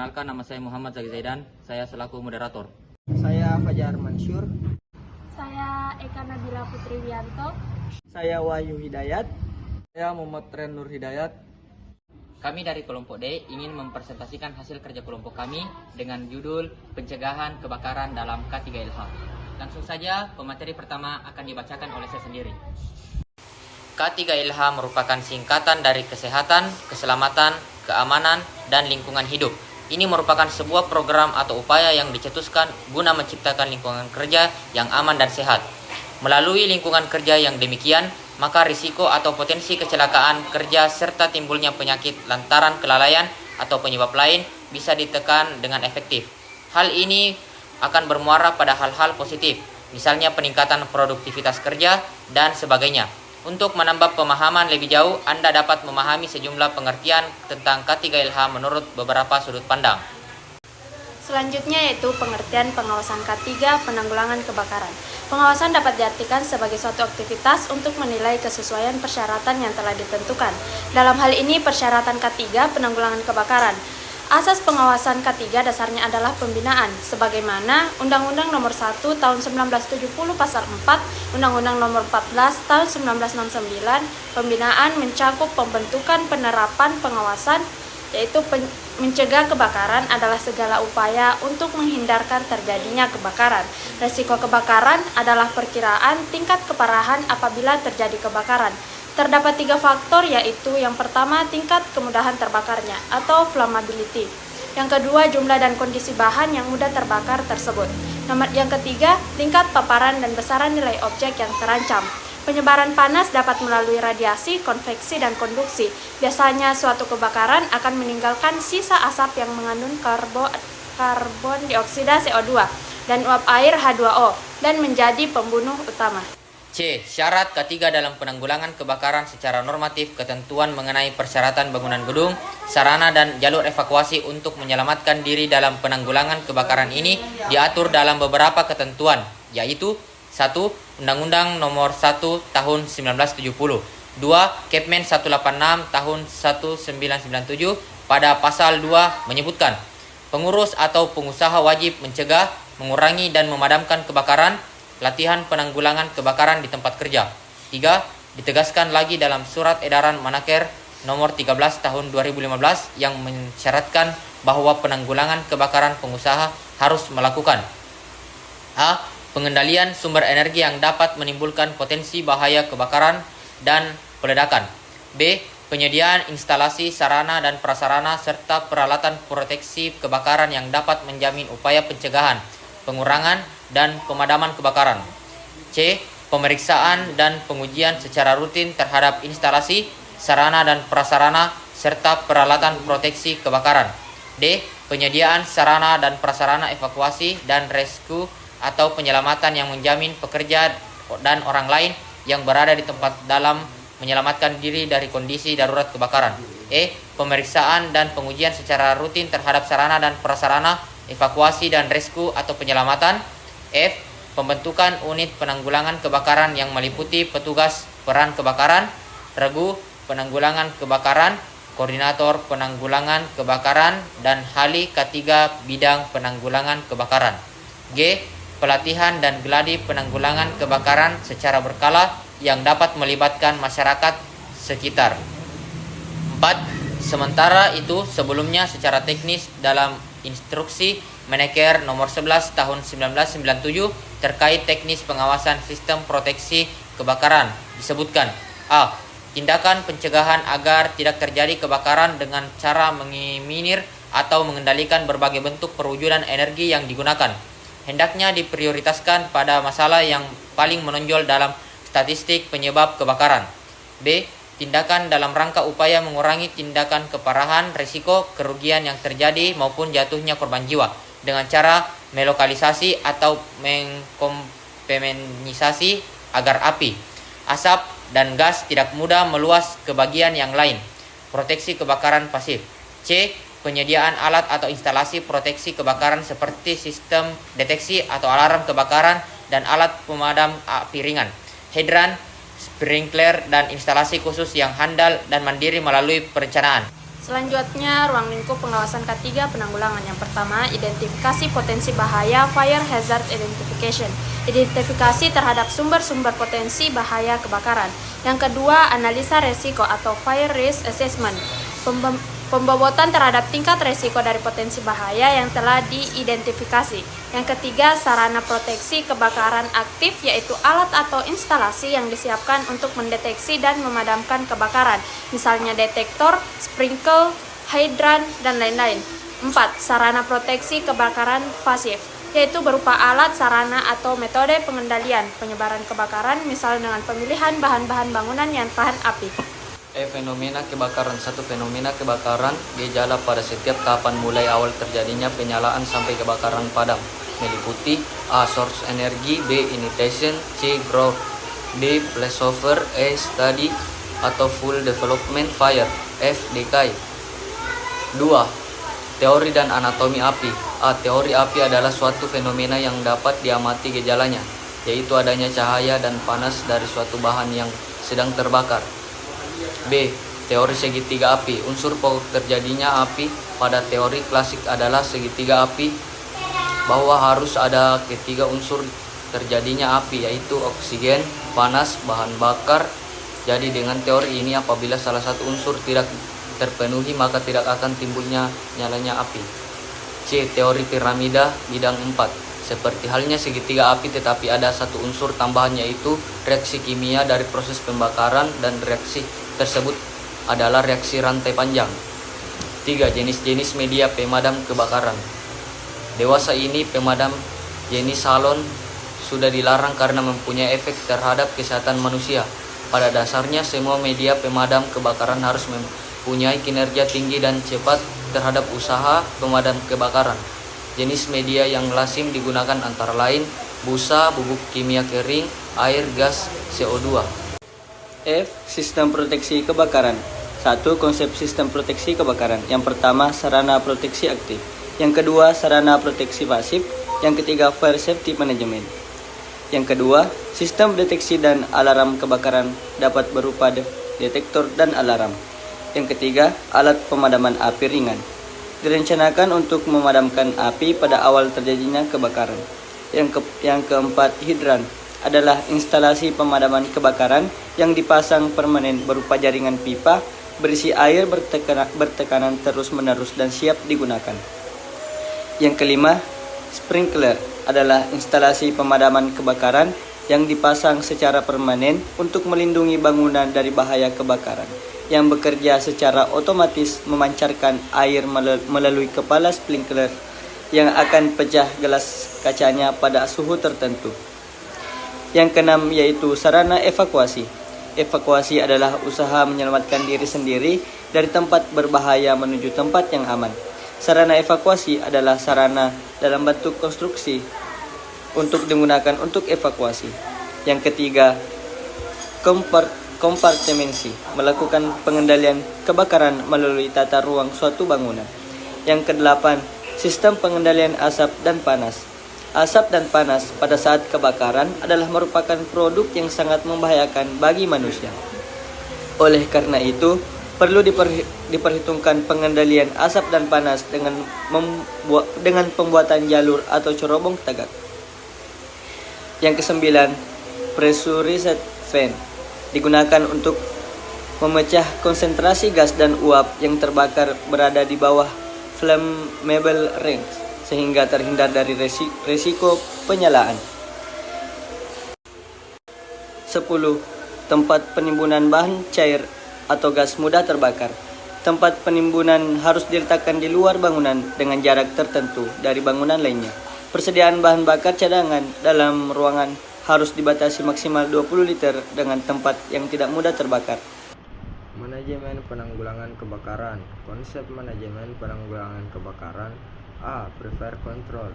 Perkenalkan, nama saya Muhammad Zaki Zaidan, saya selaku moderator. Saya Fajar Mansur. Saya Eka Nabila Putri Wianto. Saya Wahyu Hidayat. Saya Muhammad Ren Nur Hidayat. Kami dari kelompok D ingin mempresentasikan hasil kerja kelompok kami dengan judul Pencegahan Kebakaran dalam K3LH. Langsung saja, pemateri pertama akan dibacakan oleh saya sendiri. K3LH merupakan singkatan dari Kesehatan, Keselamatan, Keamanan, dan Lingkungan Hidup. Ini merupakan sebuah program atau upaya yang dicetuskan guna menciptakan lingkungan kerja yang aman dan sehat. Melalui lingkungan kerja yang demikian, maka risiko atau potensi kecelakaan kerja serta timbulnya penyakit lantaran kelalaian atau penyebab lain bisa ditekan dengan efektif. Hal ini akan bermuara pada hal-hal positif, misalnya peningkatan produktivitas kerja dan sebagainya. Untuk menambah pemahaman lebih jauh, Anda dapat memahami sejumlah pengertian tentang K3LH menurut beberapa sudut pandang. Selanjutnya yaitu pengertian pengawasan K3 penanggulangan kebakaran. Pengawasan dapat diartikan sebagai suatu aktivitas untuk menilai kesesuaian persyaratan yang telah ditentukan. Dalam hal ini persyaratan K3 penanggulangan kebakaran. Asas pengawasan K3 dasarnya adalah pembinaan, sebagaimana Undang-Undang Nomor 1 Tahun 1970 Pasal 4, Undang-Undang Nomor 14 Tahun 1969. Pembinaan mencakup pembentukan penerapan pengawasan, yaitu mencegah kebakaran adalah segala upaya untuk menghindarkan terjadinya kebakaran. Resiko kebakaran adalah perkiraan tingkat keparahan apabila terjadi kebakaran. Terdapat 3 faktor, yaitu yang pertama tingkat kemudahan terbakarnya atau flammability. Yang kedua jumlah dan kondisi bahan yang mudah terbakar tersebut. Yang ketiga tingkat paparan dan besaran nilai objek yang terancam. Penyebaran panas dapat melalui radiasi, konveksi, dan konduksi. Biasanya suatu kebakaran akan meninggalkan sisa asap yang mengandung karbon dioksida CO2 dan uap air H2O dan menjadi pembunuh utama. C. Syarat K3 dalam penanggulangan kebakaran secara normatif. Ketentuan mengenai persyaratan bangunan gedung, sarana dan jalur evakuasi untuk menyelamatkan diri dalam penanggulangan kebakaran ini diatur dalam beberapa ketentuan, yaitu 1. Undang-Undang Nomor 1 Tahun 1970. 2. Kepmen 186 Tahun 1997 pada pasal 2 menyebutkan pengurus atau pengusaha wajib mencegah, mengurangi dan memadamkan kebakaran. Latihan penanggulangan kebakaran di tempat kerja. 3. Ditegaskan lagi dalam Surat Edaran Menaker Nomor 13 Tahun 2015 yang mensyaratkan bahwa penanggulangan kebakaran pengusaha harus melakukan A. Pengendalian sumber energi yang dapat menimbulkan potensi bahaya kebakaran dan peledakan. B. Penyediaan instalasi, sarana dan prasarana serta peralatan proteksi kebakaran yang dapat menjamin upaya pencegahan, pengurangan, dan pemadaman kebakaran. C. Pemeriksaan dan pengujian secara rutin terhadap instalasi, sarana dan prasarana, serta peralatan proteksi kebakaran. D. Penyediaan sarana dan prasarana evakuasi dan rescue atau penyelamatan yang menjamin pekerja dan orang lain yang berada di tempat dalam menyelamatkan diri dari kondisi darurat kebakaran. E. Pemeriksaan dan pengujian secara rutin terhadap sarana dan prasarana evakuasi dan rescue atau penyelamatan. F. Pembentukan unit penanggulangan kebakaran yang meliputi petugas peran kebakaran, regu penanggulangan kebakaran, koordinator penanggulangan kebakaran, dan hali K3 bidang penanggulangan kebakaran. G. Pelatihan dan gladi penanggulangan kebakaran secara berkala yang dapat melibatkan masyarakat sekitar. 4. Sementara itu sebelumnya secara teknis dalam Instruksi Menaker Nomor 11 Tahun 1997 terkait teknis pengawasan sistem proteksi kebakaran disebutkan A. Tindakan pencegahan agar tidak terjadi kebakaran dengan cara mengeliminir atau mengendalikan berbagai bentuk perwujudan energi yang digunakan. Hendaknya diprioritaskan pada masalah yang paling menonjol dalam statistik penyebab kebakaran. B. Tindakan dalam rangka upaya mengurangi tindakan keparahan, risiko, kerugian yang terjadi maupun jatuhnya korban jiwa dengan cara melokalisasi atau mengkompemenisasi agar api, asap, dan gas tidak mudah meluas ke bagian yang lain. Proteksi kebakaran pasif. C. Penyediaan alat atau instalasi proteksi kebakaran seperti sistem deteksi atau alarm kebakaran dan alat pemadam api ringan, hidran, sprinkler, dan instalasi khusus yang handal dan mandiri melalui perencanaan. Selanjutnya, ruang lingkup pengawasan K3 penanggulangan. Yang pertama, identifikasi potensi bahaya fire hazard identification. Identifikasi terhadap sumber-sumber potensi bahaya kebakaran. Yang kedua, analisa resiko atau fire risk assessment. Pembobotan terhadap tingkat resiko dari potensi bahaya yang telah diidentifikasi. Yang ketiga, sarana proteksi kebakaran aktif, yaitu alat atau instalasi yang disiapkan untuk mendeteksi dan memadamkan kebakaran, misalnya detektor, sprinkler, hidran, dan lain-lain. 4. Sarana proteksi kebakaran pasif, yaitu berupa alat, sarana, atau metode pengendalian penyebaran kebakaran, misalnya dengan pemilihan bahan-bahan bangunan yang tahan api. Fenomena kebakaran. Satu fenomena kebakaran, gejala pada setiap tahapan mulai awal terjadinya penyalaan sampai kebakaran padam, meliputi A. Source energi, B. Initiation, C. Growth, D. Flashover, E. Steady atau Full Development Fire, F. Decay. 2. Teori dan anatomi api. A. Teori api adalah suatu fenomena yang dapat diamati gejalanya, yaitu adanya cahaya dan panas dari suatu bahan yang sedang terbakar. B. Teori segitiga api. Unsur pokok terjadinya api pada teori klasik adalah segitiga api, bahwa harus ada ketiga unsur terjadinya api, yaitu oksigen, panas, bahan bakar. Jadi dengan teori ini, apabila salah satu unsur tidak terpenuhi, maka tidak akan timbulnya nyalanya api. C. Teori piramida bidang 4. Seperti halnya segitiga api, tetapi ada satu unsur tambahan, yaitu reaksi kimia dari proses pembakaran, dan reaksi tersebut adalah reaksi rantai panjang. 3. Jenis-jenis media pemadam kebakaran. Dewasa ini pemadam jenis salon sudah dilarang karena mempunyai efek terhadap kesehatan manusia. Pada dasarnya, semua media pemadam kebakaran harus mempunyai kinerja tinggi dan cepat terhadap usaha pemadam kebakaran. Jenis media yang lazim digunakan antara lain busa, bubuk kimia kering, air, gas, CO2. F. Sistem proteksi kebakaran. 1. Konsep sistem proteksi kebakaran. Yang pertama, sarana proteksi aktif. Yang kedua, sarana proteksi pasif. Yang ketiga, fire safety management. Yang kedua, sistem deteksi dan alarm kebakaran dapat berupa detektor dan alarm. Yang ketiga, alat pemadaman api ringan. Direncanakan untuk memadamkan api pada awal terjadinya kebakaran. Yang keempat, hidran adalah instalasi pemadaman kebakaran yang dipasang permanen berupa jaringan pipa berisi air bertekanan terus-menerus dan siap digunakan. Yang kelima, sprinkler adalah instalasi pemadaman kebakaran yang dipasang secara permanen untuk melindungi bangunan dari bahaya kebakaran, yang bekerja secara otomatis memancarkan air melalui kepala sprinkler yang akan pecah gelas kacanya pada suhu tertentu. Yang keenam, yaitu sarana evakuasi. Evakuasi adalah usaha menyelamatkan diri sendiri dari tempat berbahaya menuju tempat yang aman. Sarana evakuasi adalah sarana dalam bentuk konstruksi untuk digunakan untuk evakuasi. Yang ketiga, kompartemensi, melakukan pengendalian kebakaran melalui tata ruang suatu bangunan. Yang kedelapan, sistem pengendalian asap dan panas. Asap dan panas pada saat kebakaran adalah merupakan produk yang sangat membahayakan bagi manusia. Oleh karena itu, perlu diperhitungkan pengendalian asap dan panas dengan pembuatan jalur atau cerobong tegak. Yang kesembilan, pressurized fan digunakan untuk memecah konsentrasi gas dan uap yang terbakar berada di bawah flammable range, sehingga terhindar dari resiko penyalaan. 10. Tempat penimbunan bahan cair atau gas mudah terbakar. Tempat penimbunan harus diletakkan di luar bangunan dengan jarak tertentu dari bangunan lainnya. Persediaan bahan bakar cadangan dalam ruangan harus dibatasi maksimal 20 liter dengan tempat yang tidak mudah terbakar. Manajemen penanggulangan kebakaran. Konsep manajemen penanggulangan kebakaran. A. Prepare control.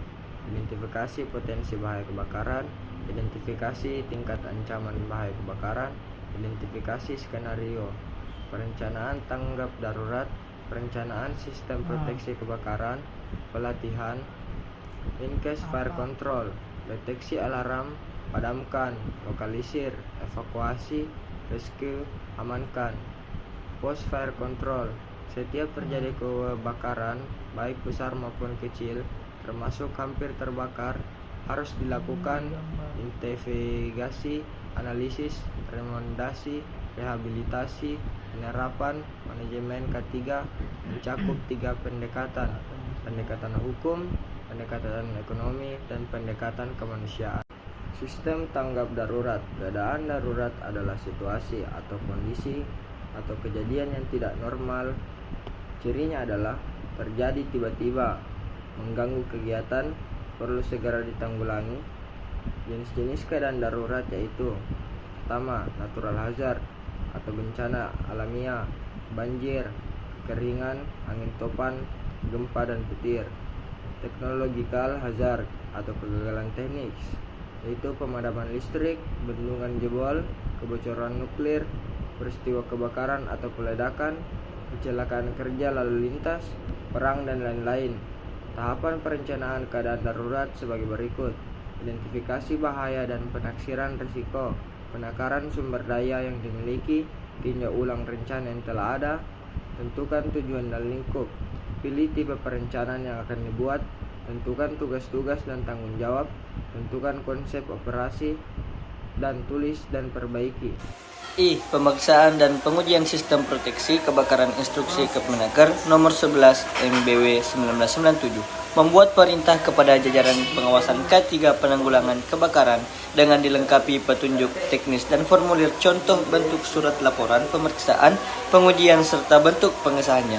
Identifikasi potensi bahaya kebakaran. Identifikasi tingkat ancaman bahaya kebakaran. Identifikasi skenario. Perencanaan tanggap darurat. Perencanaan sistem proteksi kebakaran. Pelatihan. In case fire control. Deteksi alarm. Padamkan. Lokalisir. Evakuasi. Rescue. Amankan. Post fire control. Setiap terjadi kebakaran, baik besar maupun kecil, termasuk hampir terbakar, harus dilakukan investigasi, analisis, rekomendasi, rehabilitasi, penerapan manajemen K3 mencakup 3 pendekatan: pendekatan hukum, pendekatan ekonomi, dan pendekatan kemanusiaan. Sistem tanggap darurat. Keadaan darurat adalah situasi atau kondisi atau kejadian yang tidak normal. Cirinya adalah terjadi tiba-tiba, mengganggu kegiatan, perlu segera ditanggulangi. Jenis-jenis keadaan darurat yaitu: pertama, natural hazard atau bencana alamiah, banjir, kekeringan, angin topan, gempa dan petir. Technological hazard atau kegagalan teknis, yaitu pemadaman listrik, bendungan jebol, kebocoran nuklir, peristiwa kebakaran atau peledakan, kecelakaan kerja lalu lintas, perang dan lain-lain. Tahapan perencanaan keadaan darurat sebagai berikut: identifikasi bahaya dan penaksiran risiko, penakaran sumber daya yang dimiliki, tinjau ulang rencana yang telah ada, tentukan tujuan dan lingkup, pilih tipe perencanaan yang akan dibuat, tentukan tugas-tugas dan tanggung jawab, tentukan konsep operasi, dan tulis dan perbaiki. I. Pemeriksaan dan pengujian sistem proteksi kebakaran instruksi Kepmenaker nomor 11 MBW 1997 membuat perintah kepada jajaran pengawasan K3 penanggulangan kebakaran dengan dilengkapi petunjuk teknis dan formulir contoh bentuk surat laporan pemeriksaan, pengujian serta bentuk pengesahannya.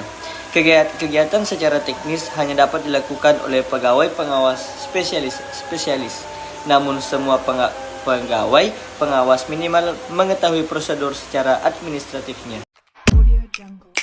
Kegiatan secara teknis hanya dapat dilakukan oleh pegawai pengawas spesialis. Namun semua pegawai pengawas minimal mengetahui prosedur secara administratifnya. Audio Jungle.